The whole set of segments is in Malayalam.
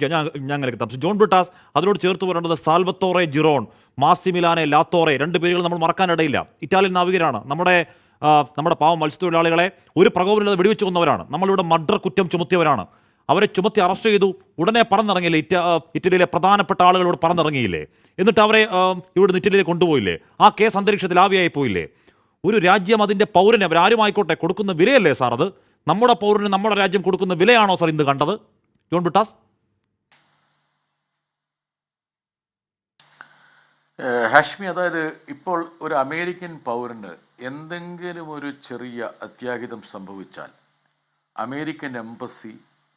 ഞാൻ ജോൺ ബ്രിട്ടാസ് അതിനോട് ചേർത്ത് പറയേണ്ടത് സാൽവത്തോറെ ജിറോൺ, മാസിമിലാനെ ലാത്തോറെ, രണ്ട് പേരുകൾ നമ്മൾ മറക്കാനിടയില്ല. ഇറ്റാലിയൻ നാവികരാണ്. നമ്മുടെ പാവം മത്സ്യത്തൊഴിലാളികളെ ഒരു പ്രകോപനമില്ലാതെ വെടിവെച്ച് കൊന്നവരാണ്. നമ്മളിവിടെ മർഡർ കുറ്റം ചുമത്തിയവരാണ്. അവരെ ചുമത്തി അറസ്റ്റ് ചെയ്തു. ഉടനെ പറന്നിറങ്ങിയില്ലേ? ഇറ്റലിയിലെ പ്രധാനപ്പെട്ട ആളുകളോട് പറന്നിറങ്ങിയില്ലേ? എന്നിട്ട് അവരെ ഇവിടുന്ന് ഇറ്റലിയിലേക്ക് കൊണ്ടുപോയില്ലേ? ആ കേസ് അന്തരീക്ഷത്തിൽ ആവിയായി പോയില്ലേ? ഒരു രാജ്യം അതിൻ്റെ പൗരന്, അവരാരുമായിക്കോട്ടെ, കൊടുക്കുന്ന വിലയല്ലേ സാർ അത്? നമ്മുടെ പൗരന് നമ്മുടെ രാജ്യം കൊടുക്കുന്ന വിലയാണോ സാർ ഇന്ന് കണ്ടത്? ജോൺ ബ്രിട്ടാസ്. ഹാഷ്മി, അതായത് ഇപ്പോൾ ഒരു അമേരിക്കൻ പൗരന് എന്തെങ്കിലും ഒരു ചെറിയ അത്യാഹിതം സംഭവിച്ചാൽ അമേരിക്കൻ എംബസി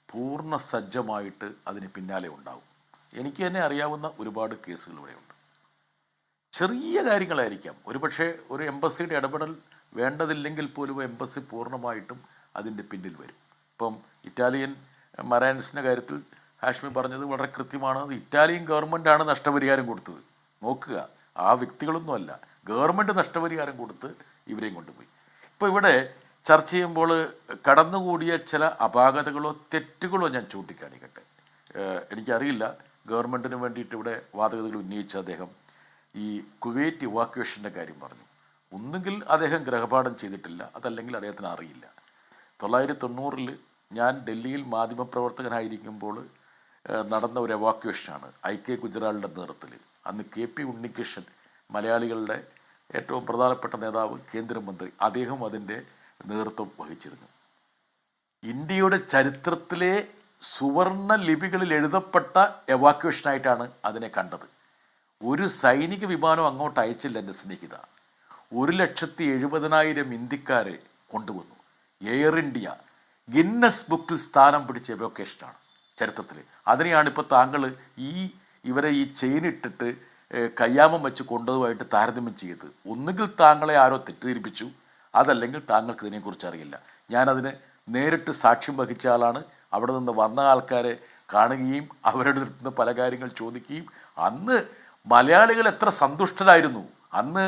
പൂർണ്ണ സജ്ജമായിട്ട് അതിന് പിന്നാലെ ഉണ്ടാവും. എനിക്ക് തന്നെ അറിയാവുന്ന ഒരുപാട് കേസുകൾ ഇവിടെയുണ്ട്. ചെറിയ കാര്യങ്ങളായിരിക്കാം, ഒരുപക്ഷെ ഒരു എംബസിയുടെ ഇടപെടൽ വേണ്ടതില്ലെങ്കിൽ പോലും എംബസി പൂർണ്ണമായിട്ടും അതിൻ്റെ പിന്നിൽ വരും. ഇപ്പം ഇറ്റാലിയൻ മറൈൻസിൻ്റെ കാര്യത്തിൽ ഹാഷ്മി പറഞ്ഞത് വളരെ കൃത്യമാണ്. ഇറ്റാലിയൻ ഗവൺമെൻറ്റാണ് നഷ്ടപരിഹാരം കൊടുത്തത്. നോക്കുക, ആ വ്യക്തികളൊന്നുമല്ല, ഗവൺമെൻറ് നഷ്ടപരിഹാരം കൊടുത്ത് ഇവരെയും കൊണ്ടുപോയി. ഇപ്പോൾ ഇവിടെ ചർച്ച ചെയ്യുമ്പോൾ കടന്നുകൂടിയ ചില അപാകതകളോ തെറ്റുകളോ ഞാൻ ചൂണ്ടിക്കാണിക്കട്ടെ. എനിക്കറിയില്ല, ഗവൺമെൻറ്റിന് വേണ്ടിയിട്ട് ഇവിടെ വാദഗതികൾ ഉന്നയിച്ച അദ്ദേഹം ഈ കുവൈറ്റ് ഇവാക്യുവേഷൻ്റെ കാര്യം പറഞ്ഞു. ഒന്നുകിൽ അദ്ദേഹം ഗ്രഹപാഠം ചെയ്തിട്ടില്ല, അതല്ലെങ്കിൽ അദ്ദേഹത്തിന് അറിയില്ല. 1990 ഞാൻ ഡൽഹിയിൽ മാധ്യമപ്രവർത്തകനായിരിക്കുമ്പോൾ നടന്ന ഒരു എവാക്യുവേഷനാണ് IK ഗുജറാളിൻ്റെ നേതൃത്വത്തിൽ. അന്ന് KP ഉണ്ണികൃഷ്ണൻ, മലയാളികളുടെ ഏറ്റവും പ്രധാനപ്പെട്ട നേതാവ്, കേന്ദ്രമന്ത്രി, അദ്ദേഹം അതിൻ്റെ നേതൃത്വം വഹിച്ചിരുന്നു. ഇന്ത്യയുടെ ചരിത്രത്തിലെ സുവർണ ലിപികളിൽ എഴുതപ്പെട്ട എവാക്യുവേഷനായിട്ടാണ് അതിനെ കണ്ടത്. ഒരു സൈനിക വിമാനം അങ്ങോട്ട് അയച്ചില്ല എൻ്റെ സ്നേഹിത. 1,70,000 ഇന്ത്യക്കാരെ കൊണ്ടുവന്നു. എയർ ഇന്ത്യ ഗിന്നസ് ബുക്കിൽ സ്ഥാനം പിടിച്ച എവോക്കേഷനാണ് ചരിത്രത്തിൽ. അതിനെയാണ് ഇപ്പോൾ താങ്കൾ ഇവരെ ഈ ചെയിനിട്ടിട്ട് കയ്യാമം വെച്ച് കൊണ്ടതുമായിട്ട് താരതമ്യം ചെയ്ത്. ഒന്നുകിൽ താങ്കളെ ആരോ തെറ്റിദ്ധരിപ്പിച്ചു, അതല്ലെങ്കിൽ താങ്കൾക്ക് ഇതിനെക്കുറിച്ച് അറിയില്ല. ഞാനതിന് നേരിട്ട് സാക്ഷ്യം വഹിച്ച ആളാണ്. അവിടെ നിന്ന് വന്ന ആൾക്കാരെ കാണുകയും അവരുടെ അടുത്ത് നിന്ന് പല കാര്യങ്ങൾ ചോദിക്കുകയും. അന്ന് മലയാളികൾ എത്ര സന്തുഷ്ടരായിരുന്നു. അന്ന്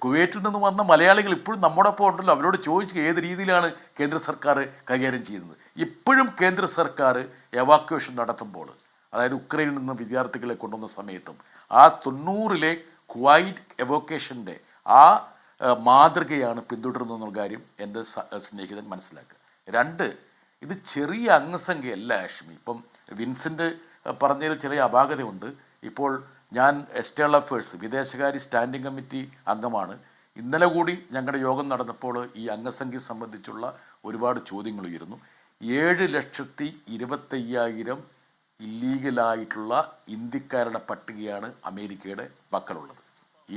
കുവൈറ്റിൽ നിന്ന് വന്ന മലയാളികൾ ഇപ്പോഴും നമ്മോടൊപ്പം ഉണ്ടല്ലോ. അവരോട് ചോദിച്ചു ഏത് രീതിയിലാണ് കേന്ദ്ര സർക്കാർ കൈകാര്യം ചെയ്യുന്നത്. ഇപ്പോഴും കേന്ദ്ര സർക്കാർ എവാക്യുവേഷൻ നടത്തുമ്പോൾ, അതായത് ഉക്രൈനിൽ നിന്ന് വിദ്യാർത്ഥികളെ കൊണ്ടുവന്ന സമയത്തും ആ 90-ലെ കുവൈറ്റ് എവോക്കേഷൻ്റെ ആ മാതൃകയാണ് പിന്തുടരുന്നതെന്നുള്ള കാര്യം എൻ്റെ സ്നേഹിതൻ മനസ്സിലാക്കുക. 2, ഇത് ചെറിയ അംഗസംഖ്യയല്ല ഹാഷ്മി. ഇപ്പം വിൻസെൻ്റ് പറഞ്ഞതിൽ ചെറിയ അപാകതയുണ്ട്. ഇപ്പോൾ ഞാൻ എക്സ്റ്റേണൽ അഫയേഴ്സ് വിദേശകാര്യ സ്റ്റാൻഡിംഗ് കമ്മിറ്റി അംഗമാണ്. ഇന്നലെ കൂടി ഞങ്ങളുടെ യോഗം നടന്നപ്പോൾ ഈ അംഗസംഖ്യ സംബന്ധിച്ചുള്ള ഒരുപാട് ചോദ്യങ്ങൾ ഉയരുന്നു. 7,25,000 ഇല്ലീഗലായിട്ടുള്ള ഇന്ത്യക്കാരുടെ പട്ടികയാണ് അമേരിക്കയുടെ പക്കലുള്ളത്.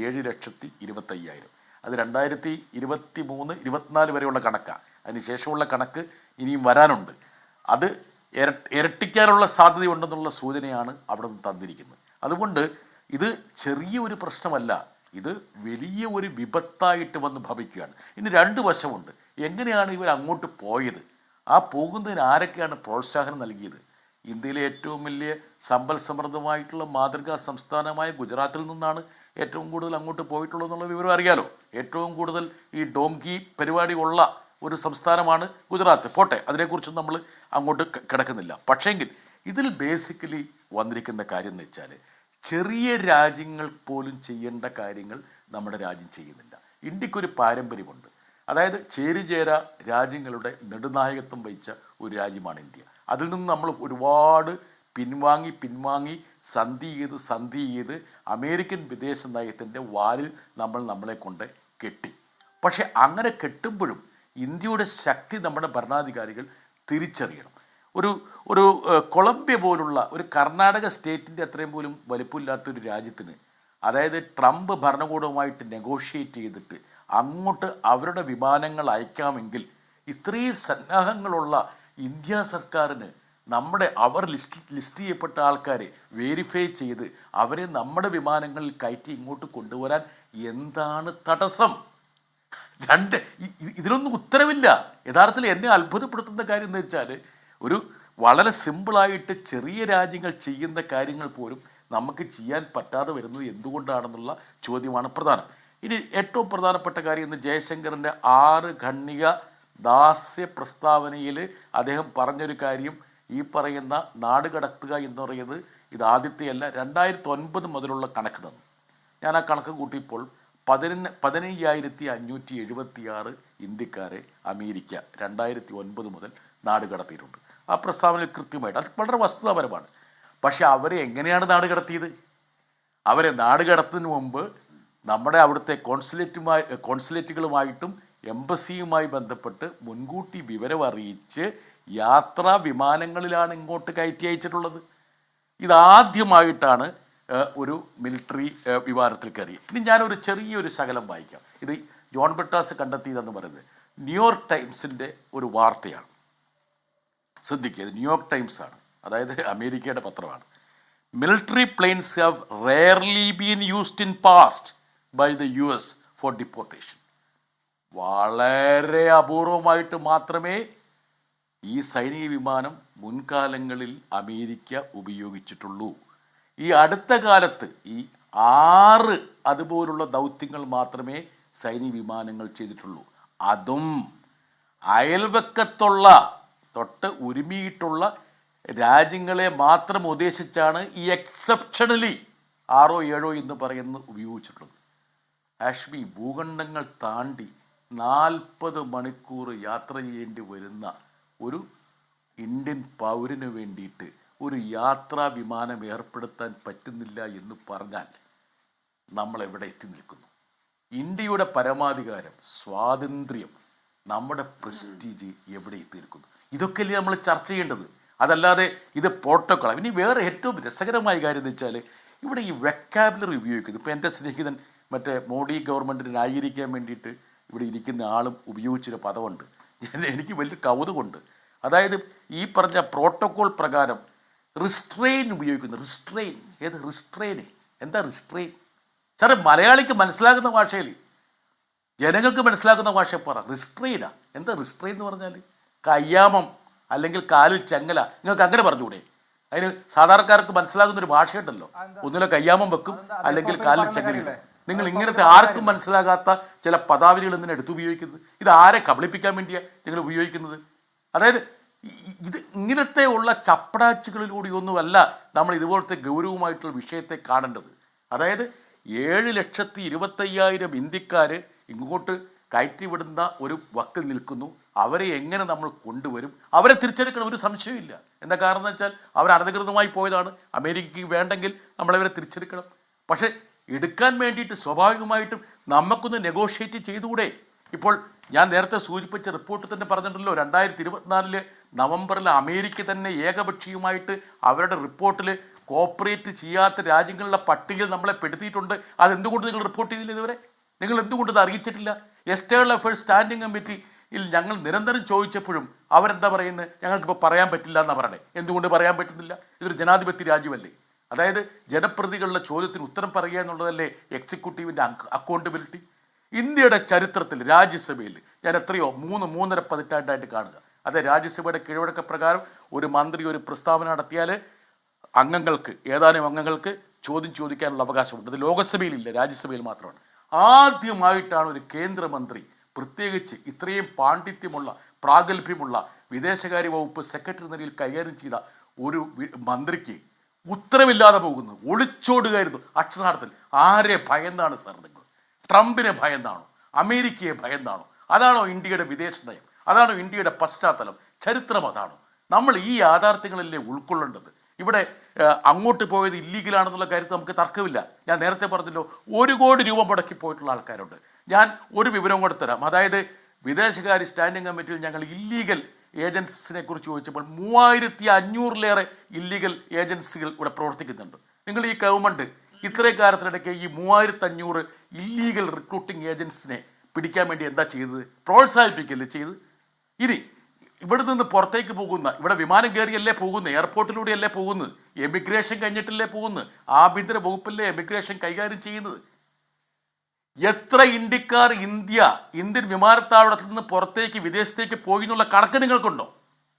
7,25,000. അത് 2023, 24 വരെയുള്ള കണക്കാണ്. അതിനുശേഷമുള്ള കണക്ക് ഇനിയും വരാനുണ്ട്. അത് ഇരട്ടിക്കാനുള്ള സാധ്യതയുണ്ടെന്നുള്ള സൂചനയാണ് അവിടെ നിന്ന് തന്നിരിക്കുന്നത്. അതുകൊണ്ട് ഇത് ചെറിയൊരു പ്രശ്നമല്ല, ഇത് വലിയ ഒരു വിപത്തായിട്ട് വന്ന് ഭവിക്കുകയാണ്. ഇനി 2 വശമുണ്ട്. എങ്ങനെയാണ് ഇവർ അങ്ങോട്ട് പോയത്? ആ പോകുന്നതിന് ആരൊക്കെയാണ് പ്രോത്സാഹനം നൽകിയത്? ഇന്ത്യയിലെ ഏറ്റവും വലിയ സമ്പൽ സമൃദ്ധമായിട്ടുള്ള മാതൃകാ സംസ്ഥാനമായ ഗുജറാത്തിൽ നിന്നാണ് ഏറ്റവും കൂടുതൽ അങ്ങോട്ട് പോയിട്ടുള്ളതെന്നുള്ള വിവരം അറിയാലോ. ഏറ്റവും കൂടുതൽ ഈ ഡോങ്കി പരിപാടി ഉള്ള ഒരു സംസ്ഥാനമാണ് ഗുജറാത്ത്. പോട്ടെ, അതിനെക്കുറിച്ച് നമ്മൾ അങ്ങോട്ട് കിടക്കുന്നില്ല. പക്ഷേങ്കിൽ ഇതിൽ ബേസിക്കലി വന്നിരിക്കുന്ന കാര്യം എന്ന് വെച്ചാൽ, ചെറിയ രാജ്യങ്ങൾ പോലും ചെയ്യേണ്ട കാര്യങ്ങൾ നമ്മുടെ രാജ്യം ചെയ്യുന്നില്ല. ഇന്ത്യക്കൊരു പാരമ്പര്യമുണ്ട്. അതായത് ചേരിചേര രാജ്യങ്ങളുടെ നെടുനായകത്വം വഹിച്ച ഒരു രാജ്യമാണ് ഇന്ത്യ. അതിൽ നിന്ന് നമ്മൾ ഒരുപാട് പിൻവാങ്ങി സന്ധി ചെയ്ത് അമേരിക്കൻ വിദേശ നയത്തിൻ്റെ വാലിൽ നമ്മളെ കൊണ്ട് കെട്ടി. പക്ഷെ അങ്ങനെ കെട്ടുമ്പോഴും ഇന്ത്യയുടെ ശക്തി നമ്മുടെ ഭരണാധികാരികൾ തിരിച്ചറിയണം. ഒരു കൊളംബിയ പോലുള്ള ഒരു കർണാടക സ്റ്റേറ്റിൻ്റെ അത്രയും പോലും വലിപ്പമില്ലാത്തൊരു രാജ്യത്തിന്, അതായത് ട്രംപ് ഭരണകൂടവുമായിട്ട് നെഗോഷിയേറ്റ് ചെയ്തിട്ട് അങ്ങോട്ട് അവരുടെ വിമാനങ്ങൾ അയക്കാമെങ്കിൽ, ഇത്രയും സന്നാഹങ്ങളുള്ള ഇന്ത്യ സർക്കാരിന് അവർ ലിസ്റ്റ് ചെയ്യപ്പെട്ട ആൾക്കാരെ വെരിഫൈ ചെയ്ത് അവരെ നമ്മുടെ വിമാനങ്ങളിൽ കയറ്റി ഇങ്ങോട്ട് കൊണ്ടുവരാൻ എന്താണ് തടസ്സം? ഇതിലൊന്നും ഉത്തരവില്ല. യഥാർത്ഥത്തിൽ എന്നെ അത്ഭുതപ്പെടുത്തുന്ന കാര്യം എന്ന് വെച്ചാൽ, ഒരു വളരെ സിമ്പിളായിട്ട് ചെറിയ രാജ്യങ്ങൾ ചെയ്യുന്ന കാര്യങ്ങൾ പോലും നമുക്ക് ചെയ്യാൻ പറ്റാതെ വരുന്നത് എന്തുകൊണ്ടാണെന്നുള്ള ചോദ്യമാണ് പ്രധാനം. ഇനി ഏറ്റവും പ്രധാനപ്പെട്ട കാര്യം, ഇന്ന് ജയശങ്കറിൻ്റെ 6 ഖണ്ഡിക ദാസ്യ പ്രസ്താവനയിൽ അദ്ദേഹം പറഞ്ഞൊരു കാര്യം, ഈ പറയുന്ന നാട് കടത്തുക എന്ന് പറയുന്നത് ഇത് ആദ്യത്തെയല്ല. 2009 മുതലുള്ള കണക്ക് തന്നു. ഞാൻ ആ കണക്ക് കൂട്ടിയപ്പോൾ 15,576 ഇന്ത്യക്കാരെ അമേരിക്ക 2009 മുതൽ നാട് കടത്തിയിട്ടുണ്ട്. ആ പ്രസ്താവനയിൽ കൃത്യമായിട്ട് അത് വളരെ വസ്തുതാപരമാണ്. പക്ഷെ അവരെ എങ്ങനെയാണ് നാട് കടത്തിയത്? അവരെ നാട് കടത്തുന്നതിന് മുമ്പ് നമ്മുടെ അവിടുത്തെ കോൺസുലേറ്റുകളുമായിട്ടും എംബസിയുമായി ബന്ധപ്പെട്ട് മുൻകൂട്ടി വിവരം അറിയിച്ച് യാത്രാ വിമാനങ്ങളിലാണ് ഇങ്ങോട്ട് കയറ്റി അയച്ചിട്ടുള്ളത്. ഇതാദ്യമായിട്ടാണ് ഒരു മിലിറ്ററി വിമാനത്തിൽ കയറി. ഇനി ഞാനൊരു ചെറിയൊരു ശകലം വായിക്കാം. ഇത് ജോൺ ബ്രിട്ടാസ് കണ്ടെത്തിയതെന്ന് പറയുന്നത് ന്യൂയോർക്ക് ടൈംസിൻ്റെ ഒരു വാർത്തയാണ്. ശ്രദ്ധിക്കുക, ഇത് ന്യൂയോർക്ക് ടൈംസ് ആണ്, അതായത് അമേരിക്കയുടെ പത്രമാണ്. Military planes have rarely been used in past by the US for deportation. വളരെ അപൂർവമായിട്ട് മാത്രമേ ഈ സൈനിക വിമാനം മുൻകാലങ്ങളിൽ അമേരിക്ക ഉപയോഗിച്ചിട്ടുള്ളൂ. ഈ അടുത്ത കാലത്ത് ഈ 6 അതുപോലുള്ള ദൗത്യങ്ങൾ മാത്രമേ സൈനിക വിമാനങ്ങൾ ചെയ്തിട്ടുള്ളൂ. അതും അയൽവക്കത്തുള്ള തൊട്ട് ഒരുമിയിട്ടുള്ള രാജ്യങ്ങളെ മാത്രം ഉദ്ദേശിച്ചാണ് ഈ എക്സെപ്ഷണലി 6 7 എന്ന് പറയുന്നത് ഉപയോഗിച്ചിട്ടുള്ളത്. ഹാഷ്മി, ഭൂഖണ്ഡങ്ങൾ താണ്ടി 40 മണിക്കൂർ യാത്ര ചെയ്യേണ്ടി വരുന്ന ഒരു ഇന്ത്യൻ പൗരന് വേണ്ടിയിട്ട് ഒരു യാത്രാ വിമാനം ഏർപ്പെടുത്താൻ പറ്റുന്നില്ല എന്ന് പറഞ്ഞാൽ നമ്മൾ എവിടെ എത്തി നിൽക്കുന്നു? ഇന്ത്യയുടെ പരമാധികാരം, സ്വാതന്ത്ര്യം, നമ്മുടെ പ്രസ്റ്റീജ് എവിടെ എത്തി നിൽക്കുന്നു? ഇതൊക്കെയല്ലേ നമ്മൾ ചർച്ച ചെയ്യേണ്ടത്. അതല്ലാതെ ഇത് പ്രോട്ടോക്കോൾ. ഇനി വേറെ ഏറ്റവും രസകരമായ കാര്യം എന്ന് വെച്ചാൽ ഇവിടെ ഈ വെക്കാബുലറി ഉപയോഗിക്കുന്നു. ഇപ്പോൾ എൻ്റെ സ്നേഹിതൻ മറ്റേ മോഡി ഗവൺമെൻറ്റിനെ ന്യായീകരിക്കാൻ വേണ്ടിയിട്ട് ഇവിടെ ഇരിക്കുന്ന ആളും ഉപയോഗിച്ചൊരു പദമുണ്ട്. എനിക്ക് വലിയ കൗതുകമുണ്ട്. അതായത് ഈ പറഞ്ഞ പ്രോട്ടോക്കോൾ പ്രകാരം റിസ്ട്രെയിൻ ഉപയോഗിക്കുന്നു. റിസ്ട്രെയിൻ, ഏത് റിസ്ട്രെയിന്? എന്താ റിസ്ട്രെയിൻ? സാറേ, മലയാളിക്ക് മനസ്സിലാകുന്ന ഭാഷയിൽ, ജനങ്ങൾക്ക് മനസ്സിലാക്കുന്ന ഭാഷ പറ. റിസ്ട്രെയിനാ? എന്താ റിസ്ട്രെയിൻ എന്ന് പറഞ്ഞാൽ? കയ്യാമം അല്ലെങ്കിൽ കാലിൽ ചെങ്ങല. നിങ്ങൾക്ക് അങ്ങനെ പറഞ്ഞുകൂടെ? അതിന് സാധാരണക്കാർക്ക് മനസ്സിലാകുന്നൊരു ഭാഷയുണ്ടല്ലോ. ഒന്നിലെ കയ്യാമം വെക്കും, അല്ലെങ്കിൽ കാലിൽ ചെങ്ങലയിടും. നിങ്ങൾ ഇങ്ങനത്തെ ആർക്കും മനസ്സിലാകാത്ത ചില പദാവലികൾ എന്തിനാണ് എടുത്തുപയോഗിക്കുന്നത്? ഇത് ആരെ കബളിപ്പിക്കാൻ വേണ്ടിയാണ് നിങ്ങൾ ഉപയോഗിക്കുന്നത്? അതായത് ഇത് ഇങ്ങനത്തെ ഉള്ള ചപ്പടാച്ചുകളിലൂടെയൊന്നുമല്ല നമ്മൾ ഇതുപോലത്തെ ഗൗരവമായിട്ടുള്ള വിഷയത്തെ കാണേണ്ടത്. അതായത് 7,25,000 ഇന്ത്യക്കാർ ഇങ്ങോട്ട് കയറ്റിവിടുന്ന ഒരു വക്കിൽ നിൽക്കുന്നു. അവരെ എങ്ങനെ നമ്മൾ കൊണ്ടുവരും? അവരെ തിരിച്ചെടുക്കണം, ഒരു സംശയമില്ല. എന്താ കാരണം എന്ന് വെച്ചാൽ അവർ അനധികൃതമായി പോയതാണ്. അമേരിക്കയ്ക്ക് വേണ്ടെങ്കിൽ നമ്മളവരെ തിരിച്ചെടുക്കണം. പക്ഷേ എടുക്കാൻ വേണ്ടിയിട്ട് സ്വാഭാവികമായിട്ടും നമുക്കൊന്ന് നെഗോഷിയേറ്റ് ചെയ്തുകൂടെ? ഇപ്പോൾ ഞാൻ നേരത്തെ സൂചിപ്പിച്ച റിപ്പോർട്ട് തന്നെ പറഞ്ഞിട്ടുണ്ടല്ലോ, 2024 നവംബറിൽ അമേരിക്ക തന്നെ ഏകപക്ഷീയമായിട്ട് അവരുടെ റിപ്പോർട്ടിൽ കോപ്പറേറ്റ് ചെയ്യാത്ത രാജ്യങ്ങളുടെ പട്ടികയിൽ നമ്മളെ പെടുത്തിയിട്ടുണ്ട്. അതെന്തുകൊണ്ട് നിങ്ങൾ റിപ്പോർട്ട് ചെയ്തില്ല ഇതുവരെ? നിങ്ങൾ എന്തുകൊണ്ട് ഇത് അറിയിച്ചിട്ടില്ല? എക്സ്റ്റേണൽ അഫയേഴ്സ് സ്റ്റാൻഡിംഗ് കമ്മിറ്റിയിൽ ഞങ്ങൾ നിരന്തരം ചോദിച്ചപ്പോഴും അവരെന്താ പറയുന്നത്? ഞങ്ങൾക്കിപ്പോൾ പറയാൻ പറ്റില്ല എന്നാണ് പറയണേ. എന്തുകൊണ്ട് പറയാൻ പറ്റുന്നില്ല? ഇതൊരു ജനാധിപത്യ രാജ്യമല്ലേ? അതായത് ജനപ്രതികളുടെ ചോദ്യത്തിന് ഉത്തരം പറയുക എന്നുള്ളതല്ലേ എക്സിക്യൂട്ടീവിൻ്റെ അക്കൗണ്ടബിലിറ്റി? ഇന്ത്യയുടെ ചരിത്രത്തിൽ രാജ്യസഭയിൽ ഞാൻ എത്രയോ 3-3.5 പതിറ്റാണ്ടായിട്ട് കാണുക. അതെ, രാജ്യസഭയുടെ കീഴ്വഴക്ക പ്രകാരം ഒരു മന്ത്രി ഒരു പ്രസ്താവന നടത്തിയാൽ അംഗങ്ങൾക്ക്, ഏതാനും അംഗങ്ങൾക്ക് ചോദ്യം ചോദിക്കാനുള്ള അവകാശമുണ്ട്. അത് ലോകസഭയിലില്ല, രാജ്യസഭയിൽ മാത്രമാണ്. ആദ്യമായിട്ടാണ് ഒരു കേന്ദ്രമന്ത്രി, പ്രത്യേകിച്ച് ഇത്രയും പാണ്ഡിത്യമുള്ള പ്രാഗൽഭ്യമുള്ള വിദേശകാര്യ വകുപ്പ് സെക്രട്ടറി നിലയിൽ കൈകാര്യം ചെയ്ത ഒരു മന്ത്രിക്ക് ഉത്തരവില്ലാതെ പോകുന്നു. ഒളിച്ചോടുകയായിരുന്നു അക്ഷരാർത്ഥത്തിൽ. ആരെ ഭയന്നാണ് സാർ നിങ്ങൾ? ട്രംപിനെ ഭയന്നാണോ? അമേരിക്കയെ ഭയന്നാണോ? അതാണോ ഇന്ത്യയുടെ വിദേശ നയം? അതാണോ ഇന്ത്യയുടെ പശ്ചാത്തലം? ചരിത്രം അതാണോ? നമ്മൾ ഈ യാഥാർത്ഥ്യങ്ങളല്ലേ ഉൾക്കൊള്ളേണ്ടത്? ഇവിടെ അങ്ങോട്ട് പോയത് ഇല്ലീഗലാണെന്നുള്ള കാര്യത്തിൽ നമുക്ക് തർക്കമില്ല. ഞാൻ നേരത്തെ പറഞ്ഞല്ലോ, 1 കോടി രൂപ മുടക്കി പോയിട്ടുള്ള ആൾക്കാരുണ്ട്. ഞാൻ ഒരു വിവരം കൂടെ തരാം. അതായത് വിദേശകാര്യ സ്റ്റാൻഡിംഗ് കമ്മിറ്റിയിൽ ഞങ്ങൾ ഇല്ലീഗൽ ഏജൻസിനെ കുറിച്ച് ചോദിച്ചപ്പോൾ 3500-ലേറെ ഇല്ലീഗൽ ഏജൻസികൾ ഇവിടെ പ്രവർത്തിക്കുന്നുണ്ട്. നിങ്ങൾ ഈ ഗവൺമെൻറ് ഇത്രയും കാലത്തിനിടയ്ക്ക് ഈ 3500 ഇല്ലീഗൽ റിക്രൂട്ടിംഗ് ഏജൻസിനെ പിടിക്കാൻ വേണ്ടി എന്താ ചെയ്തത്? പ്രോത്സാഹിപ്പിക്കല്ലേ ചെയ്ത്? ഇനി ഇവിടെ നിന്ന് പുറത്തേക്ക് പോകുന്ന, ഇവിടെ വിമാനം കയറിയല്ലേ പോകുന്നത്, എയർപോർട്ടിലൂടെയല്ലേ പോകുന്നത്, എമിഗ്രേഷൻ കഴിഞ്ഞിട്ടല്ലേ പോകുന്നത്, ആഭ്യന്തര വകുപ്പല്ലേ എമിഗ്രേഷൻ കൈകാര്യം ചെയ്യുന്നത്. എത്ര ഇന്ത്യക്കാർ ഇന്ത്യൻ വിമാനത്താവളത്തിൽ നിന്ന് പുറത്തേക്ക് വിദേശത്തേക്ക് പോയി എന്നുള്ള കണക്ക് നിങ്ങൾക്കുണ്ടോ?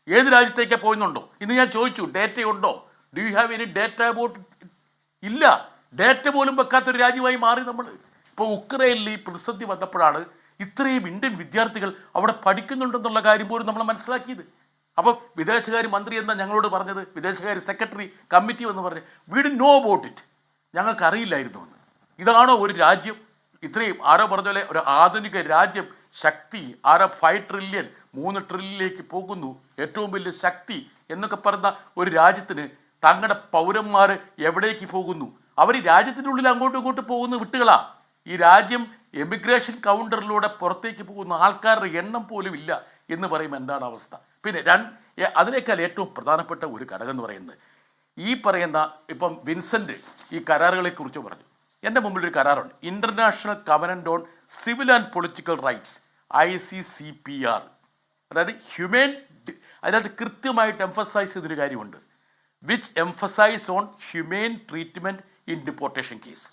ഏത് രാജ്യത്തേക്ക് പോയിന്നുണ്ടോ? ഇന്ന് ഞാൻ ചോദിച്ചു, ഡേറ്റ ഉണ്ടോ? Do you have any data about? ഇല്ല. ഡേറ്റ പോലും വെക്കാത്തൊരു രാജ്യമായി മാറി നമ്മൾ. ഇപ്പോൾ ഉക്രൈനിൽ ഈ പ്രതിസന്ധി വന്നപ്പോഴാണ് ഇത്രയും ഇന്ത്യൻ വിദ്യാർത്ഥികൾ അവിടെ പഠിക്കുന്നുണ്ടെന്നുള്ള കാര്യം പോലും നമ്മൾ മനസ്സിലാക്കിയത്. അപ്പോൾ വിദേശകാര്യ മന്ത്രി എന്താ ഞങ്ങളോട് പറഞ്ഞത്? വിദേശകാര്യ സെക്രട്ടറി കമ്മിറ്റി എന്ന് പറഞ്ഞു we did know about it, ഞങ്ങൾക്ക് അറിയില്ലായിരുന്നു എന്ന്. ഇതാണോ ഒരു രാജ്യം? ഇത്രയും ആരോ പറഞ്ഞ പോലെ ഒരു ആധുനിക രാജ്യം, ശക്തി 5 ട്രില്യൺ 3 ട്രില്യണിലേക്ക് പോകുന്നു, ഏറ്റവും വലിയ ശക്തി എന്നൊക്കെ പറഞ്ഞ ഒരു രാജ്യത്തിന് തങ്ങളുടെ പൗരന്മാർ എവിടേക്ക് പോകുന്നു? അവർ ഈ രാജ്യത്തിൻ്റെ ഉള്ളിൽ അങ്ങോട്ടും ഇങ്ങോട്ടും പോകുന്ന വിട്ടുകളാ. ഈ രാജ്യം എമിഗ്രേഷൻ കൗണ്ടറിലൂടെ പുറത്തേക്ക് പോകുന്ന ആൾക്കാരുടെ എണ്ണം പോലും ഇല്ല എന്ന് പറയുമ്പോൾ എന്താണ് അവസ്ഥ? പിന്നെ അതിനേക്കാൾ ഏറ്റവും പ്രധാനപ്പെട്ട ഒരു ഘടകം എന്ന് പറയുന്നത് ഈ പറയുന്ന ഇപ്പം വിൻസെൻ്റ് ഈ കരാറുകളെ കുറിച്ച് പറഞ്ഞു. എൻ്റെ മുമ്പിൽ ഒരു കരാറുണ്ട്, international covenant on civil and political rights ICCPR. അതായത് അതിനകത്ത് കൃത്യമായിട്ട് എംഫസൈസ് ചെയ്തൊരു കാര്യമുണ്ട്, which emphasise on humane treatment in deportation case.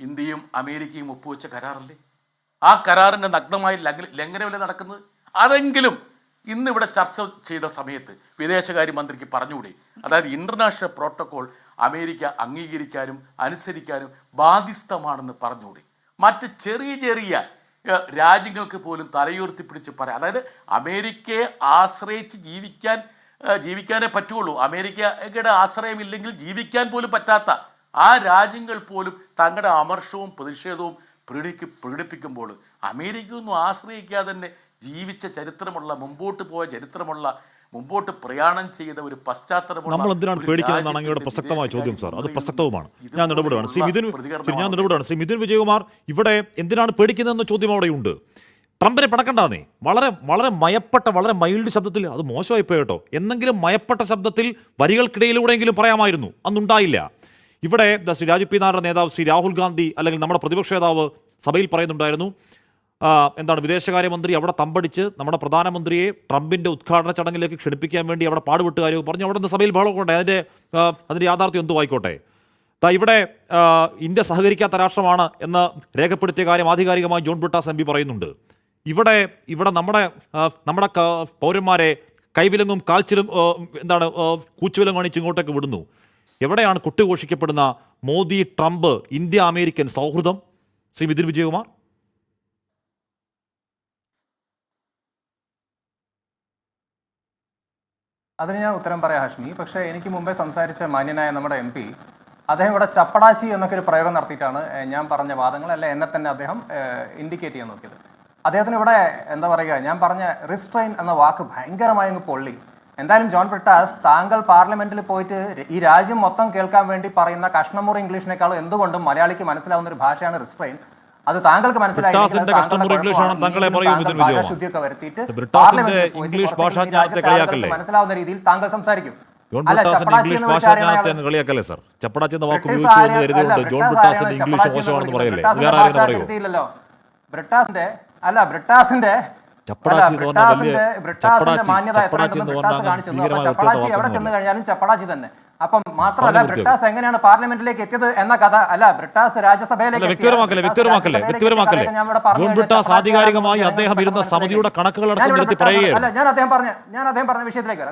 ഇന്ത്യയും അമേരിക്കയും ഒപ്പുവെച്ച കരാറല്ലേ? ആ കരാറിൻ്റെ നഗ്നമായ ലംഘനമല്ലേ നടക്കുന്നത്? അതെങ്കിലും ഇന്നിവിടെ ചർച്ച ചെയ്ത സമയത്ത് വിദേശകാര്യ മന്ത്രിക്ക് പറഞ്ഞുകൂടി, അതായത് ഇൻ്റർനാഷണൽ പ്രോട്ടോകോൾ അമേരിക്ക അംഗീകരിക്കാനും അനുസരിക്കാനും ബാധ്യസ്ഥമാണെന്ന് പറഞ്ഞുകൂടി. മറ്റ് ചെറിയ ചെറിയ രാജ്യങ്ങൾക്ക് പോലും തലയുയർത്തിപ്പിടിച്ച് പറയാം. അതായത് അമേരിക്കയെ ആശ്രയിച്ച് ജീവിക്കാനേ പറ്റുള്ളൂ, അമേരിക്കയുടെ ആശ്രയമില്ലെങ്കിൽ ജീവിക്കാൻ പോലും പറ്റാത്ത ആ രാജ്യങ്ങൾ പോലും തങ്ങളുടെ അമർഷവും പ്രതിഷേധവും പ്രകടിപ്പിക്കുമ്പോൾ അമേരിക്കയൊന്നും ആശ്രയിക്കാതെ തന്നെ ജീവിച്ച ചരിത്രമുള്ള, മുമ്പോട്ട് പോയ ചരിത്രമുള്ള, മുമ്പോട്ട് പ്രയാണം ചെയ്ത ഒരു പശ്ചാത്തലമുള്ള നമ്മൾ എന്തിനാണ് പേടിക്കുന്നതെന്നാണ് അങ്ങയുടെ പ്രസക്തമായ ചോദ്യം സാർ. അത് പ്രസക്തവുമാണ്. ഞാൻ ഇടപെടുകയാണ് ശ്രീ മിഥുൻ വിജയകുമാർ. ഇവിടെ എന്തിനാണ് പേടിക്കുന്നതെന്ന ചോദ്യം അവിടെയുണ്ട്. ട്രംപിനെ പടക്കണ്ടാന്നേ, വളരെ വളരെ മയപ്പെട്ട, വളരെ മൈൽഡ് ശബ്ദത്തിൽ, അത് മോശമായി പോയി കേട്ടോ, എന്നെങ്കിലും മയപ്പെട്ട ശബ്ദത്തിൽ വരികൾക്കിടയിലൂടെയെങ്കിലും പറയാമായിരുന്നു. അന്നുണ്ടായില്ല. ഇവിടെ ശ്രീ രാജീവ് പി നായരുടെ നേതാവ് ശ്രീ രാഹുൽ ഗാന്ധി അല്ലെങ്കിൽ നമ്മുടെ പ്രതിപക്ഷ നേതാവ് സഭയിൽ പറയുന്നുണ്ടായിരുന്നു, എന്താണ് വിദേശകാര്യമന്ത്രി അവിടെ തമ്പടിച്ച് നമ്മുടെ പ്രധാനമന്ത്രിയെ ട്രംപിൻ്റെ ഉദ്ഘാടന ചടങ്ങിലേക്ക് ക്ഷണിപ്പിക്കാൻ വേണ്ടി അവിടെ പാടുപെട്ട് കാര്യവും പറഞ്ഞു. അവിടെ നിന്ന് സഭയിൽ ബഹളം കൊണ്ടേ, അതിൻ്റെ യാഥാർത്ഥ്യം എന്തോ ആയിക്കോട്ടെ. ഇവിടെ ഇന്ത്യ സഹകരിക്കാത്ത രാഷ്ട്രമാണ് എന്ന് രേഖപ്പെടുത്തിയ കാര്യം ആധികാരികമായി ജോൺ ബ്രിട്ടാസ് MP പറയുന്നുണ്ട്. ഇവിടെ നമ്മുടെ പൗരന്മാരെ കൈവിലങ്ങും കാൽച്ചിലും കൂച്ചുവിലം കാണിച്ച് ഇങ്ങോട്ടേക്ക് വിടുന്നു. എവിടെയാണ് കുട്ടിഘോഷിക്കപ്പെടുന്ന മോദി ട്രംപ് ഇന്ത്യ അമേരിക്കൻ സൗഹൃദം? ശ്രീ മിഥുൻ വിജയകുമാർ. അതിന് ഞാൻ ഉത്തരം പറയാം ഹാഷ്മി. പക്ഷേ എനിക്ക് മുമ്പേ സംസാരിച്ച മാന്യനായ നമ്മുടെ MP അദ്ദേഹം ഇവിടെ ചപ്പടാച്ചി എന്നൊക്കെ ഒരു പ്രയോഗം നടത്തിയിട്ടാണ് ഞാൻ പറഞ്ഞ വാദങ്ങളല്ല എന്നെ തന്നെ അദ്ദേഹം ഇൻഡിക്കേറ്റ് ചെയ്യാൻ നോക്കിയത്. അദ്ദേഹത്തിന് ഇവിടെ എന്താ പറയുക, ഞാൻ പറഞ്ഞ റിസ്ട്രെയിൻ എന്ന വാക്ക് ഭയങ്കരമായി അങ്ങ് പൊള്ളി. എന്തായാലും ജോൺ ബ്രിട്ടാസ്, താങ്കൾ പാർലമെന്റിൽ പോയിട്ട് ഈ രാജ്യം മൊത്തം കേൾക്കാൻ വേണ്ടി പറയുന്ന കഷ്ണമുറി ഇംഗ്ലീഷിനേക്കാളും എന്തുകൊണ്ടും മലയാളിക്ക് മനസ്സിലാവുന്ന ഒരു ഭാഷയാണ് റിസ്ട്രെയിൻ. അത് താങ്കൾക്ക് മനസ്സിലായിശുദ്ധിയൊക്കെ വരുത്തിയിട്ട് മനസ്സിലാവുന്ന രീതിയിൽ താങ്കൾ സംസാരിക്കും. ബ്രിട്ടാസിന്റെ മാന്യത ചപ്പടാച്ചി എവിടെ ചെന്ന് കഴിഞ്ഞാലും ചപ്പടാച്ചി തന്നെ. അപ്പം മാത്രമല്ല, ബ്രിട്ടാസ് എങ്ങനെയാണ് പാർലമെന്റിലേക്ക് എത്തിയത് എന്ന കഥ അല്ല, ബ്രിട്ടാസ് രാജ്യസഭയിലേക്ക് ഞാൻ അദ്ദേഹം പറഞ്ഞ വിഷയത്തിലേക്ക്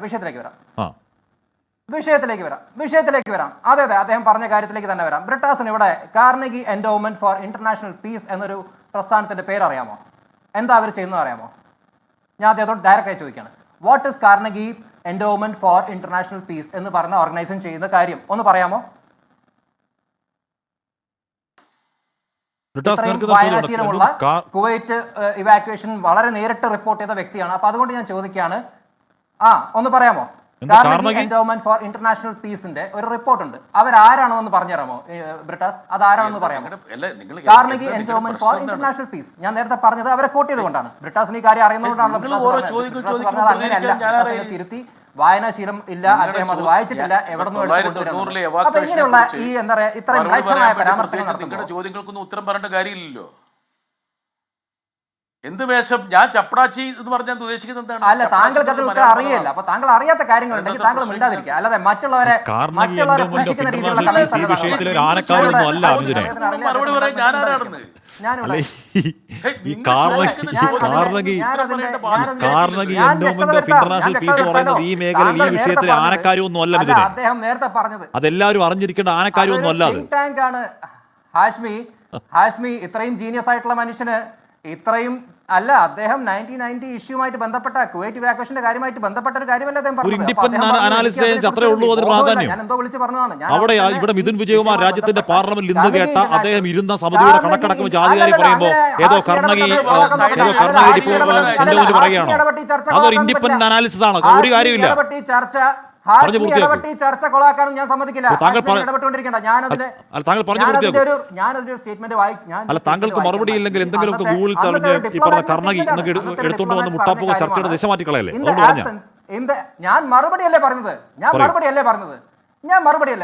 വരാം. അതെ, അദ്ദേഹം പറഞ്ഞ കാര്യത്തിലേക്ക് തന്നെ വരാം. ബ്രിട്ടാസിന് ഇവിടെ Carnegie Endowment for International Peace എന്നൊരു പ്രസ്ഥാനത്തിന്റെ പേര് അറിയാമോ? എന്താ അവർ ചെയ്യുന്നത് അറിയാമോ? ഞാൻ അദ്ദേഹത്തോട് ഡയറക്റ്റായി ചോദിക്കുകയാണ്. What is Carnegie Endowment for International Peace എന്ന് പറഞ്ഞ ഓർഗനൈസേഷൻ ചെയ്യുന്ന കാര്യം ഒന്ന് പറയാമോ? വായനാശീലമുള്ള കുവൈറ്റ് ഇവാക്യുവേഷൻ വളരെ നേരിട്ട് റിപ്പോർട്ട് ചെയ്ത വ്യക്തിയാണ്. അപ്പൊ അതുകൊണ്ട് ഞാൻ ചോദിക്കുകയാണ്, ഒന്ന് പറയാമോ? കാർനെഗി എൻഡോവ്മെന്റ് ഫോർ ഇന്റർനാഷണൽ പീസിന്റെ ഒരു റിപ്പോർട്ട് ഉണ്ട്. അവരാരാണോ എന്ന് പറഞ്ഞുതരാമോ ബ്രിട്ടാസ്? അതാരാണെന്ന് പറയാമോ? Carnegie Endowment for International Peace, ഞാൻ നേരത്തെ പറഞ്ഞത് അവരെ കോട്ട് ചെയ്തുകൊണ്ടാണ്. ബ്രിട്ടാസിന് ഈ കാര്യം അറിയുന്നതുകൊണ്ടാണല്ലോ തിരുത്തി. വായനാശീലം ഇല്ല, അദ്ദേഹം അത് വായിച്ചിട്ടില്ല, എവിടെ നിന്ന് ഇങ്ങനെയുള്ള ഈ എന്താ പറയാ ഇത്രയും പരാമർശങ്ങൾ ചോദ്യങ്ങൾക്കൊന്നും ഉത്തരം പറയേണ്ട കാര്യമില്ലല്ലോ. എന്ത് വേഷം? ഞാൻ ചപ്പടാച്ചി എന്ന് പറഞ്ഞാൽ ഉദ്ദേശിക്കുന്നത് എന്താണ്? അല്ല, താങ്കൾക്ക് അതിൽ ഉത്തരം അറിയില്ല. അപ്പൊ താങ്കൾ അറിയാത്ത കാര്യങ്ങളുണ്ടെങ്കിൽ താങ്കൾ മിണ്ടാതിരിക്കുക, അല്ലാതെ മറ്റുള്ളവരെ മറുപടി പറയാൻ ഞാൻ ആരാണെന്ന് അദ്ദേഹം നേരത്തെ പറഞ്ഞത് അതെല്ലാവരും അറിഞ്ഞിരിക്കേണ്ട ആനക്കാര്യമൊന്നും അല്ല. ഹാഷ്മി ഇത്രയും ജീനിയസ് ആയിട്ടുള്ള മനുഷ്യന് ഇത്രയും അല്ല, അദ്ദേഹം 1990 ഇഷ്യൂമായിട്ട് ബന്ധപ്പെട്ട കുവൈറ്റ് ഇവാക്വേഷന്റെ കാര്യമായിട്ട് ബന്ധപ്പെട്ട ഒരു കാര്യമല്ല അദ്ദേഹം പറഞ്ഞത്. ഇൻഡിപെൻഡന്റ് അനാലിസിസ് അത്രേ ഉള്ളൂ അതിന് പ്രാധാന്യം. ഞാൻ എന്തോ വിളിച്ച് പറഞ്ഞതാണ്. അവിടെ ഇവിടെ മിഥുൻ വിജയകുമാർ രാജ്യത്തിന്റെ പാർലമെന്റിൽ ഇന്ന് കേട്ട അദ്ദേഹം ഇരുന്ന സമിതിയുടെ കണക്കടക്കം വെച്ച് ആധികാരി പറയുമ്പോൾ ഏതോ കർണകി പറയുകയാണോ? അതൊരു ഇൻഡിപെൻഡന്റ് അനാലിസിസ് ആണ്, ഒരു കാര്യമില്ല. ചർച്ച കൊളാക്കാനും ഞാൻ സമ്മതിക്കില്ല. ഇടപെട്ടുകൊണ്ടിരിക്കണ്ട. താങ്കൾക്ക് മറുപടി ഇല്ലെങ്കിൽ എന്തെങ്കിലും ഗൂഗിളിൽ തെളിഞ്ഞ് ഈ പറഞ്ഞ കർണകി എന്നൊക്കെ എടുത്തുകൊണ്ട് വന്ന് മുട്ടാപ്പുക ചർച്ചയുടെ ദിശ മാറ്റിക്കളയല്ലേ? അതുകൊണ്ട് പറഞ്ഞ ഞാൻ മറുപടിയല്ലേ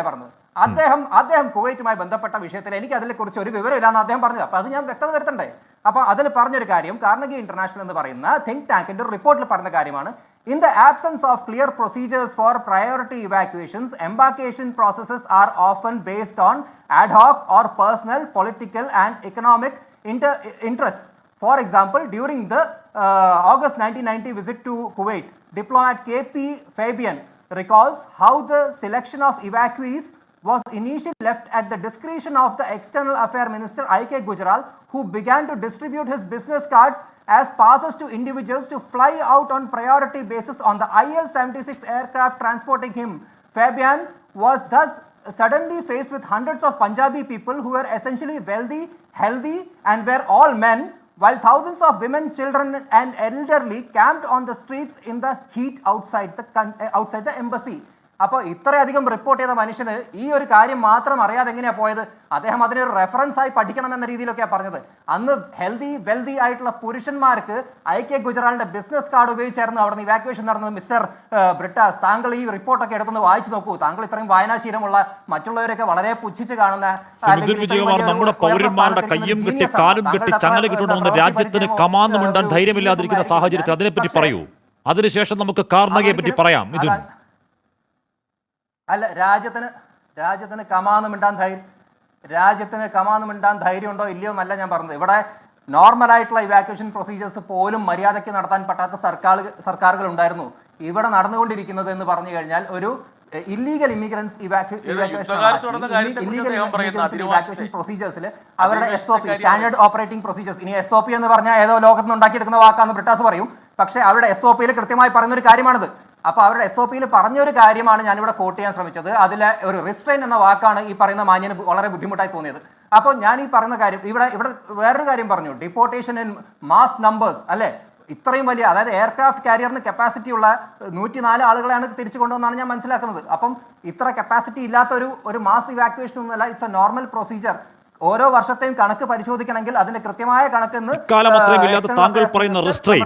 പറഞ്ഞത്. അദ്ദേഹം കുവൈറ്റുമായി ബന്ധപ്പെട്ട വിഷയത്തിൽ എനിക്ക് അതിനെക്കുറിച്ച് ഒരു വിവരമില്ലാന്ന് അദ്ദേഹം പറഞ്ഞത്. അപ്പൊ അത് ഞാൻ വ്യക്തത വരുത്തണ്ടേ? അപ്പൊ അതിൽ പറഞ്ഞൊരു കാര്യം, കാർണഗി ഇന്റർനാഷണൽ എന്ന് പറയുന്ന തിങ്ക് ടാങ്കിന്റെ റിപ്പോർട്ടിൽ പറഞ്ഞ കാര്യമാണ്, in the absence of clear procedures for priority evacuations, embarkation processes are often based on ad hoc or personal, political and economic interests. For example, during the August 1990 visit to Kuwait, diplomat KP Fabian recalls how the selection of evacuees was initially left at the discretion of the External Affairs Minister I.K. Gujral, who began to distribute his business cards as passes to individuals to fly out on priority basis on the IL-76 aircraft transporting him. Fabian was thus suddenly faced with hundreds of Punjabi people who were essentially wealthy, healthy and were all men, while thousands of women, children and elderly camped on the streets in the heat outside the embassy. അപ്പോൾ ഇത്രയധികം റിപ്പോർട്ട് ചെയ്ത മനുഷ്യന് ഈ ഒരു കാര്യം മാത്രം അറിയാതെ എങ്ങനെയാ പോയത്? അദ്ദേഹം അതിനൊരു റെഫറൻസ് ആയി പഠിക്കണം എന്ന രീതിയിലൊക്കെയാണ് പറഞ്ഞത്. അന്ന് ഹെൽത്തി വെൽത്തി ആയിട്ടുള്ള പുരുഷന്മാർക്ക് IK ഗുജറാളിന്റെ ബിസിനസ് കാർഡ് ഉപയോഗിച്ചായിരുന്നു അവിടെ നിന്ന് ഇവാക്യുവേഷൻ നടന്നത്. മിസ്റ്റർ ബ്രിട്ടാസ്, താങ്കൾ ഈ റിപ്പോർട്ടൊക്കെ എടുത്തൊന്ന് വായിച്ചു നോക്കൂ. താങ്കൾ ഇത്രയും വായനാശീലമുള്ള, മറ്റുള്ളവരൊക്കെ വളരെ പുച്ഛിച്ച് കാണുന്ന നമ്മുടെ പൗരന്മാരുടെ കയ്യും കെട്ടി കാലും കെട്ടി ചങ്ങല കിട്ടണമെന്ന് രാജ്യത്തിന് കമാന്നുമിണ്ടാൻ ധൈര്യമില്ലാതിരിക്കുന്ന സാഹചര്യത്തിൽ അതിനെപ്പറ്റി പറയൂ. അതിനുശേഷം നമുക്ക് കാർണഗിയെ പറ്റി പറയാം. മിഥുൻ, അല്ല, രാജ്യത്തിന് കമാന്നുമിണ്ടാൻ ധൈര്യമുണ്ടോ ഇല്ലയോ എന്നല്ല ഞാൻ പറഞ്ഞത്. ഇവിടെ നോർമൽ ആയിട്ടുള്ള ഇവാക്യുവേഷൻ പ്രൊസീജിയേഴ്സ് പോലും മര്യാദയ്ക്ക് നടത്താൻ പറ്റാത്ത സർക്കാരുകൾ ഉണ്ടായിരുന്നു. ഇവിടെ നടന്നുകൊണ്ടിരിക്കുന്നത് എന്ന് പറഞ്ഞു കഴിഞ്ഞാൽ ഒരു ഇല്ലീഗൽ ഇമിഗ്രൻസ് പ്രൊസീജിയേഴ്സിൽ അവരുടെ SOP, സ്റ്റാൻഡേർഡ് ഓപ്പറേറ്റിംഗ് പ്രൊസീജിയേഴ്സ്. ഇനി SOP എന്ന് പറഞ്ഞാൽ ഏതോ ലോകത്ത് നിന്ന് ഉണ്ടാക്കിയെടുക്കുന്ന വാക്കാന്ന് ബ്രിട്ടാസ് പറയും. പക്ഷേ അവരുടെ SOP-യിൽ കൃത്യമായി പറയുന്നൊരു കാര്യമാണിത്. അപ്പൊ അവരുടെ SOP-യിൽ പറഞ്ഞൊരു കാര്യമാണ് ഞാനിവിടെ കോട്ട് ചെയ്യാൻ ശ്രമിച്ചത്. അതിലെ ഒരു റിസ്ട്രെയിൻ എന്ന വാക്കാണ് ഈ പറയുന്ന മാന്യന് വളരെ ബുദ്ധിമുട്ടായി തോന്നിയത്. അപ്പോൾ ഞാൻ ഈ പറയുന്ന കാര്യം ഇവിടെ വേറൊരു കാര്യം പറഞ്ഞു, ഡിപ്പോർട്ടേഷൻ ഇൻ മാസ് നമ്പേഴ്സ്, അല്ലെ? ഇത്രയും വലിയ, അതായത് എയർക്രാഫ്റ്റ് കാരിയറിന് കപ്പാസിറ്റി ഉള്ള 104 ആളുകളെയാണ് തിരിച്ചു കൊണ്ടുവന്നാണ് ഞാൻ മനസ്സിലാക്കുന്നത്. അപ്പം ഇത്ര കപ്പാസിറ്റി ഇല്ലാത്ത ഒരു മാസ് ഇവാക്യുവേഷൻ ഒന്നുമല്ല, ഇറ്റ്സ് എ നോർമൽ പ്രൊസീജിയർ. ഓരോ വർഷത്തെയും കണക്ക് പരിശോധിക്കണമെങ്കിൽ അതിന്റെ കൃത്യമായ കണക്കെന്ന് ഇക്കാലം അത്രയും ഇല്ലാത്ത താങ്കൾ പറയുന്ന റിസ്ട്രെയിൻ,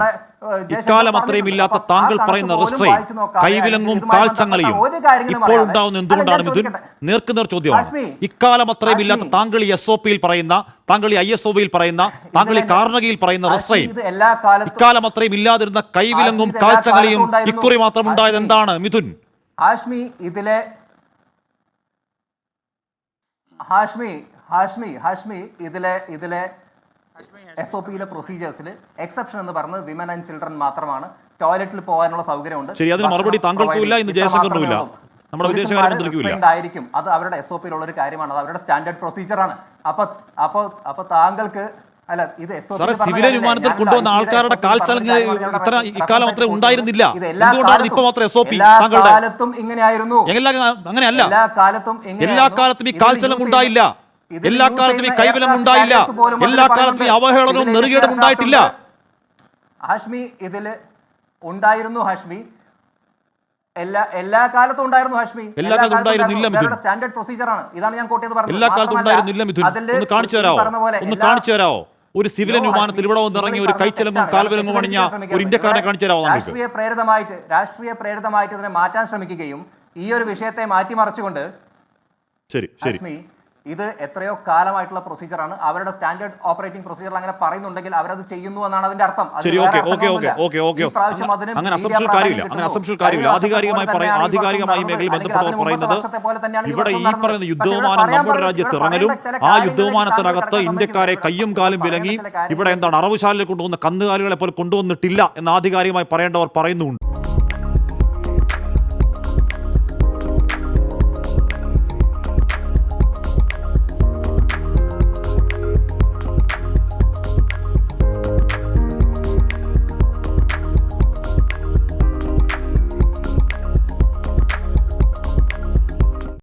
കൈവിലങ്ങും കാൽച്ചങ്ങലയും ഇപ്പോൾ ഉണ്ടാവുന്ന എന്തുകൊണ്ടാണ് മിഥുൻ? നേർക്കുനേർ ചോദ്യമാണ്. ഇക്കാലം അത്രയും ഇല്ലാത്ത താങ്കൾ ഈ SOP-യിൽ പറയുന്ന, താങ്കൾ ഈ ISOB-യിൽ പറയുന്ന, താങ്കൾ ഈ കാർണഗിയിൽ പറയുന്ന റിസ്ട്രെയിൻ, ഇക്കാലം അത്രയും ഇല്ലാതിരുന്ന കൈവിലങ്ങും കാൽച്ചങ്ങലയും ഇക്കുറി മാത്രം ഉണ്ടായത് എന്താണ് മിഥുൻ? ഹാഷ്മി ഇതിലെ SOP-യിലെ പ്രൊസീജിയേഴ്സിൽ എക്സെപ്ഷൻ എന്ന് പറഞ്ഞത് വിമൻ ആൻഡ് ചിൽഡ്രൻ മാത്രമാണ്. ടോയ്ലറ്റിൽ പോകാനുള്ള സൗകര്യമുണ്ട്. ശരി, അതിന് മറുപടി താങ്കൾക്കുമില്ല, ഇന്ന് ജയശങ്കറിനുമില്ല, നമ്മുടെ വിദേശകാര്യമന്ത്രിക്കുമില്ല. ആയിരിക്കും. അത് അവരുടെ SOP-യിലുള്ള ഒരു കാര്യമാണ്, അത് അവരുടെ സ്റ്റാൻഡേർഡ് പ്രൊസീജിയറാണ്. അപ്പൊ താങ്കൾക്ക് അല്ല, ഇത് സിവിലിയൻ വിമാനത്തിൽ കൊണ്ടുവന്ന ആൾക്കാരുടെ കാൽച്ചലങ്ങ് ഇക്കാലം അത്ര ഉണ്ടായിരുന്നില്ല. എന്തുകൊണ്ടാണ് ഇപ്പൊ മാത്രം SOP? താങ്കളുടെ കാലത്തും ഇങ്ങനെയായിരുന്നു. അങ്ങനെയല്ല, എല്ലാ കാലത്തും ഈ കാൽച്ചലം ഉണ്ടായില്ല, എല്ലാ കാലത്തും ഈ കൈവലം ഉണ്ടായില്ല, എല്ലാ കാലത്തും ഈ അവഹേളനവും നെറുകേടും ഉണ്ടായിട്ടില്ല. ഹാഷ്മി, ഇതില് ഉണ്ടായിരുന്നു ഹാഷ്മി, എല്ലാ കാലത്തും ഉണ്ടായിരുന്നു ഹാഷ്മി. എല്ലാ കാലത്തും ഉണ്ടായിരുന്നില്ല മിഥുൻ. സ്റ്റാൻഡേർഡ് പ്രൊസീജിയർ ആണ്. ഇതാണ് ഞാൻ കോട്ട് ചെയ്ത് പറഞ്ഞത്. എല്ലാ കാലത്തും ഉണ്ടായിരുന്നില്ല മിഥുൻ. ഒന്ന് കാണിച്ചു തരാമോ? ഒരു സിവിലിയൻ വിമാനത്തിൽ ഇവിടെ വന്നിറങ്ങി ഒരു കൈച്ചലങ്ങും കാൽവലങ്ങും അണിഞ്ഞ ഒരു ഇന്ത്യക്കാരനെ കാണിച്ചു തരാമോ? രാഷ്ട്രീയ പ്രേരിതമായിട്ട് ഇതിനെ മാറ്റാൻ ശ്രമിക്കുകയും ഈ ഒരു വിഷയത്തെ മാറ്റിമറിച്ചുകൊണ്ട് ശരി ഇത് എത്രയോ കാലമായിട്ടുള്ള പ്രൊസീജിയറാണ്. അവരുടെ സ്റ്റാൻഡേർഡ് ഓപ്പറേറ്റിംഗ് പ്രൊസീജിയർ അങ്ങനെ പറയുന്നുണ്ടെങ്കിൽ അവരത് ചെയ്യുന്നു എന്നാണ് അതിന്റെ അർത്ഥം. ശരി, ഓക്കെ. അങ്ങനെ അസംഷൻ കാര്യമില്ല. ആധികാരികമായി മേഖലയിൽ ബന്ധപ്പെട്ടവർ പറയുന്നത് ഇവിടെ ഈ പറയുന്ന യുദ്ധവിമാനം നമ്മുടെ രാജ്യത്ത് ഇറങ്ങലും ആ യുദ്ധവിമാനത്തിനകത്ത് ഇന്ത്യക്കാരെ കയ്യും കാലും വിലങ്ങി ഇവിടെ എന്താണ് അറവുശാലയിൽ കൊണ്ടുവന്ന കന്നുകാലികളെ പോലെ കൊണ്ടുവന്നിട്ടില്ല എന്ന് ആധികാരികമായി പറയേണ്ടവർ പറയുന്നുണ്ട്.